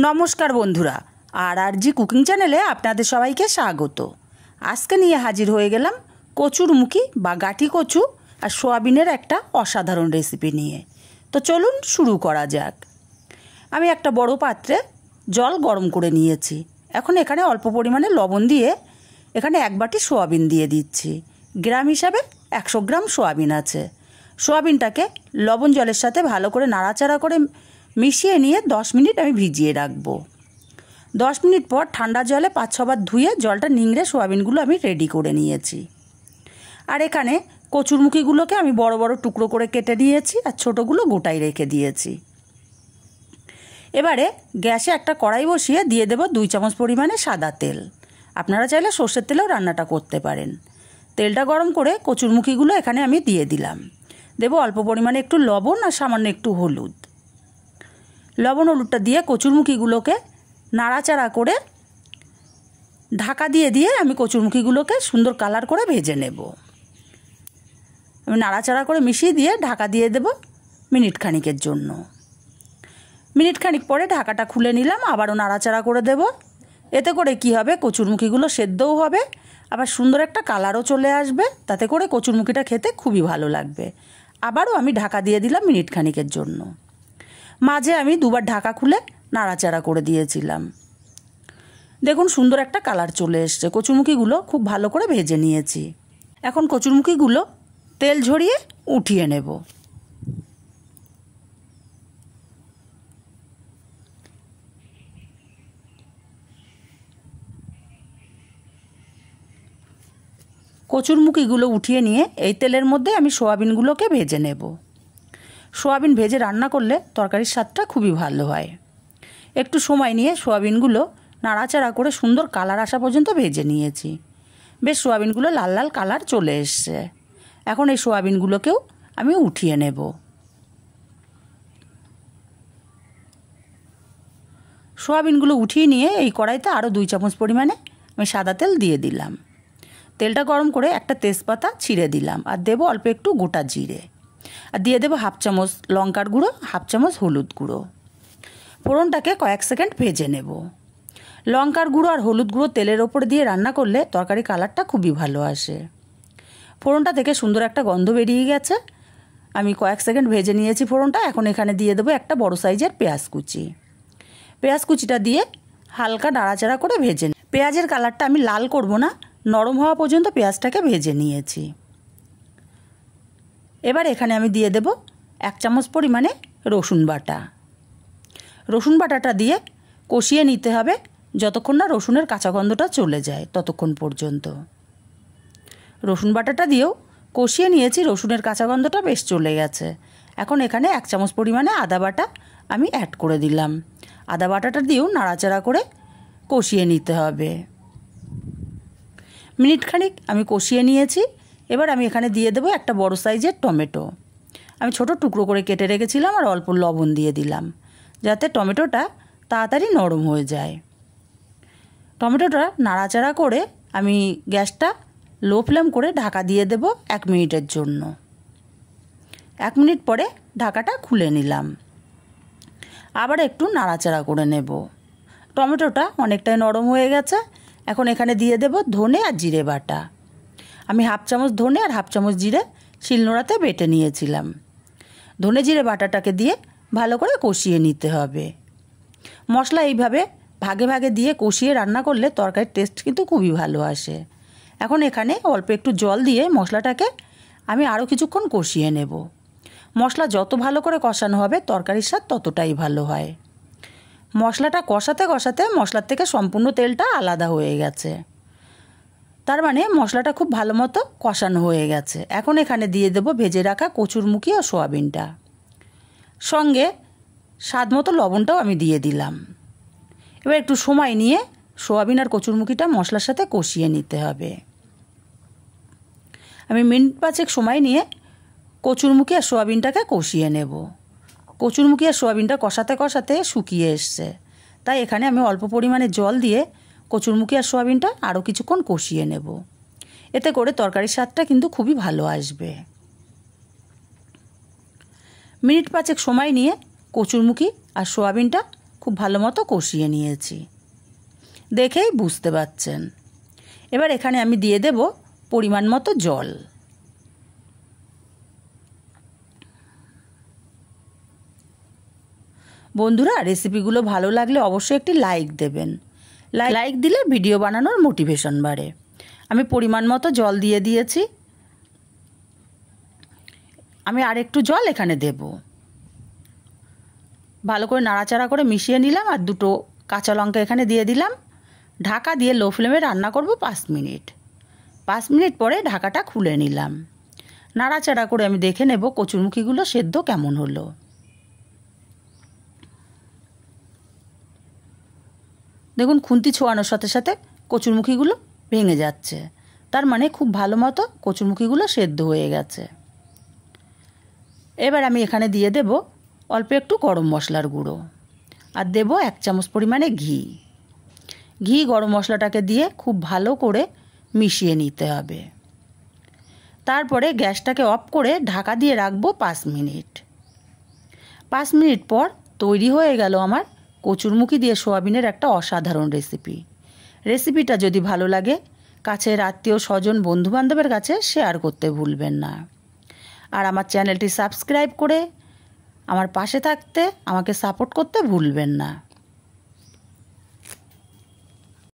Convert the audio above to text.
নমস্কার বন্ধুরা, আর কুকিং চ্যানেলে আপনাদের সবাইকে স্বাগত। আজকে নিয়ে হাজির হয়ে গেলাম কচুরমুখী বা গাঁটি কচু আর সোয়াবিনের একটা অসাধারণ রেসিপি নিয়ে। তো চলুন শুরু করা যাক। আমি একটা বড় পাত্রে জল গরম করে নিয়েছি। এখন এখানে অল্প পরিমাণে লবণ দিয়ে এখানে 1 বাটি সোয়াবিন দিয়ে দিচ্ছি। গ্রাম হিসাবে 100 গ্রাম সোয়াবিন আছে। সোয়াবিনটাকে লবণ জলের সাথে ভালো করে নাড়াচাড়া করে মিশিয়ে নিয়ে 10 মিনিট আমি ভিজিয়ে রাখবো। 10 মিনিট পর ঠান্ডা জলে 5-6 বার ধুয়ে জলটা নিংড়ে সোয়াবিনগুলো আমি রেডি করে নিয়েছি। আর এখানে কচুরমুখীগুলোকে আমি বড় বড় টুকরো করে কেটে নিয়েছি আর ছোটোগুলো গোটাই রেখে দিয়েছি। এবারে গ্যাসে একটা কড়াই বসিয়ে দিয়ে দেব 2 চামচ পরিমাণে সাদা তেল। আপনারা চাইলে সর্ষের তেলেও রান্নাটা করতে পারেন। তেলটা গরম করে কচুরমুখীগুলো এখানে আমি দিয়ে দিলাম। দেব অল্প পরিমাণে একটু লবণ আর সামান্য একটু হলুদ। লবণ হলুদটা দিয়ে কচুরমুখীগুলোকে নাড়াচাড়া করে ঢাকা দিয়ে আমি কচুরমুখীগুলোকে সুন্দর কালার করে ভেজে নেব। আমি নাড়াচাড়া করে মিশিয়ে দিয়ে ঢাকা দিয়ে দেব মিনিট খানিকের জন্য। মিনিট খানিক পরে ঢাকাটা খুলে নিলাম, আবারও নাড়াচাড়া করে দেব। এতে করে কি হবে, কচুরমুখীগুলো সেদ্ধও হবে, আবার সুন্দর একটা কালারও চলে আসবে। তাতে করে কচুরমুখীটা খেতে খুবই ভালো লাগবে। আবারও আমি ঢাকা দিয়ে দিলাম মিনিট খানিকের জন্য। মাঝে আমি 2 বার ঢাকা খুলে নাড়াচাড়া করে দিয়েছিলাম। দেখুন সুন্দর একটা কালার চলে এসছে। কচুরমুখীগুলো খুব ভালো করে ভেজে নিয়েছি। এখন কচুরমুখীগুলো তেল ঝরিয়ে উঠিয়ে নেব। কচুরমুখীগুলো উঠিয়ে নিয়ে এই তেলের মধ্যে আমি সোয়াবিনগুলোকে ভেজে নেব। সোয়াবিন ভেজে রান্না করলে তরকারির স্বাদটা খুবই ভালো হয়। একটু সময় নিয়ে সোয়াবিনগুলো নাড়াচাড়া করে সুন্দর কালার আসা পর্যন্ত ভেজে নিয়েছি। বেশ সোয়াবিনগুলো লাল লাল কালার চলে এসছে। এখন এই সোয়াবিনগুলোকেও আমি উঠিয়ে নেব। সোয়াবিনগুলো উঠিয়ে নিয়ে এই কড়াইতে আরও 2 চামচ পরিমাণে আমি সাদা তেল দিয়ে দিলাম। তেলটা গরম করে একটা তেজপাতা ছিঁড়ে দিলাম আর দেবো অল্প একটু গোটা জিরে, আর দিয়ে দেবো 1/2 চামচ লঙ্কার গুঁড়ো, 1/2 চামচ হলুদ গুঁড়ো। ফোড়নটাকে কয়েক সেকেন্ড ভেজে নেব। লঙ্কার গুঁড়ো আর হলুদ গুঁড়ো তেলের ওপর দিয়ে রান্না করলে তরকারি কালারটা খুবই ভালো আসে। ফোড়নটা থেকে সুন্দর একটা গন্ধ বেরিয়ে গেছে। আমি কয়েক সেকেন্ড ভেজে নিয়েছি ফোড়নটা। এখন এখানে দিয়ে দেবো একটা বড় সাইজের পেঁয়াজ কুচি। পেঁয়াজ কুচিটা দিয়ে হালকা নাড়াচাড়া করে ভেজে পেঁয়াজের কালারটা আমি লাল করব না, নরম হওয়া পর্যন্ত পেঁয়াজটাকে ভেজে নিয়েছি। এবার এখানে আমি দিয়ে দেব 1 চামচ পরিমাণে রসুন বাটা। রসুন বাটাটা দিয়ে কষিয়ে নিতে হবে যতক্ষণ না রসুনের কাঁচা গন্ধটা চলে যায়, ততক্ষণ পর্যন্ত। রসুন বাটাটা দিয়েও কষিয়ে নিয়েছি, রসুনের কাঁচা গন্ধটা বেশ চলে গেছে। এখন এখানে 1 চামচ পরিমাণে আদা বাটা আমি অ্যাড করে দিলাম। আদা বাটাটা দিয়েও নাড়াচাড়া করে কষিয়ে নিতে হবে। মিনিট খানিক আমি কষিয়ে নিয়েছি। এবার আমি এখানে দিয়ে দেবো একটা বড় সাইজের টমেটো। আমি ছোট টুকরো করে কেটে রেখেছিলাম আর অল্প লবণ দিয়ে দিলাম যাতে টমেটোটা তাড়াতাড়ি নরম হয়ে যায়। টমেটোটা নাড়াচাড়া করে আমি গ্যাসটা লো ফ্লেম করে ঢাকা দিয়ে দেব 1 মিনিটের জন্য। 1 মিনিট পরে ঢাকাটা খুলে নিলাম। আবার একটু নাড়াচাড়া করে নেব। টমেটোটা অনেকটাই নরম হয়ে গেছে। এখন এখানে দিয়ে দেব ধনে আর জিরে বাটা। আমি 1/2 চামচ ধনে আর 1/2 চামচ জিরে শিলনোড়াতে বেটে নিয়েছিলাম। ধনে জিরে বাটাটাকে দিয়ে ভালো করে কষিয়ে নিতে হবে। মশলা এইভাবে ভাগে ভাগে দিয়ে কষিয়ে রান্না করলে তরকারির টেস্ট কিন্তু খুবই ভালো আসে। এখন এখানে অল্প একটু জল দিয়ে মশলাটাকে আমি আরও কিছুক্ষণ কষিয়ে নেব। মশলা যত ভালো করে কষানো হবে তরকারির স্বাদ ততটাই ভালো হয়। মশলাটা কষাতে কষাতে মশলার থেকে সম্পূর্ণ তেলটা আলাদা হয়ে গেছে, তার মানে মশলাটা খুব ভালো মতো কষানো হয়ে গেছে। এখন এখানে দিয়ে দেব ভেজে রাখা কচুরমুখী ও সোয়াবিনটা, সঙ্গে স্বাদ মতো লবণটাও আমি দিয়ে দিলাম। এবার একটু সময় নিয়ে সোয়াবিন আর কচুরমুখীটা মশলার সাথে কষিয়ে নিতে হবে। আমি মিনিট 5 সময় নিয়ে কচুরমুখী আর সোয়াবিনটাকে কষিয়ে নেব। কচুরমুখী আর সোয়াবিনটা কষাতে কষাতে শুকিয়ে এসছে, তাই এখানে আমি অল্প পরিমাণে জল দিয়ে কচুরমুখী আর সোয়াবিনটা আরও কিছুক্ষণ কষিয়ে নেব। এতে করে তরকারির স্বাদটা কিন্তু খুবই ভালো আসবে। মিনিট 5 সময় নিয়ে কচুরমুখী আর সোয়াবিনটা খুব ভালো মতো কষিয়ে নিয়েছি, দেখেই বুঝতে পারছেন। এবার এখানে আমি দিয়ে দেব পরিমাণ মতো জল। বন্ধুরা, রেসিপিগুলো ভালো লাগলে অবশ্যই একটি লাইক দেবেন। লাইক দিলে ভিডিও বানানোর মোটিভেশন বাড়ে। আমি পরিমাণ মতো জল দিয়ে দিয়েছি, আমি আর একটু জল এখানে দেব। ভালো করে নাড়াচাড়া করে মিশিয়ে নিলাম আর দুটো কাঁচা লঙ্কা এখানে দিয়ে দিলাম। ঢাকা দিয়ে লো ফ্লেমে রান্না করব 5 মিনিট। 5 মিনিট পরে ঢাকাটা খুলে নিলাম। নাড়াচাড়া করে আমি দেখে নেব কচুরমুখিগুলো সেদ্ধ কেমন হলো। দেখুন, খুন্তি ছোঁয়ানোর সাথে সাথে কচুরমুখিগুলো ভেঙে যাচ্ছে, তার মানে খুব ভালো মতো কচুরমুখিগুলো সেদ্ধ হয়ে গেছে। এবার আমি এখানে দিয়ে দেব অল্প একটু গরম মশলার গুঁড়ো আর দেব 1 চামচ পরিমাণে ঘি। গরম মশলাটাকে দিয়ে খুব ভালো করে মিশিয়ে নিতে হবে। তারপরে গ্যাসটাকে অফ করে ঢাকা দিয়ে রাখবো 5 মিনিট। 5 মিনিট পর তৈরি হয়ে গেল আমার কচুরমুখি দিয়ে সোয়াবিনের একটা অসাধারণ রেসিপি। রেসিপিটা যদি ভালো লাগে কাছের আত্মীয় স্বজন বন্ধুবান্ধবের কাছে শেয়ার করতে ভুলবেন না। আর আমার চ্যানেলটি সাবস্ক্রাইব করে আমার পাশে থাকতে আমাকে সাপোর্ট করতে ভুলবেন না।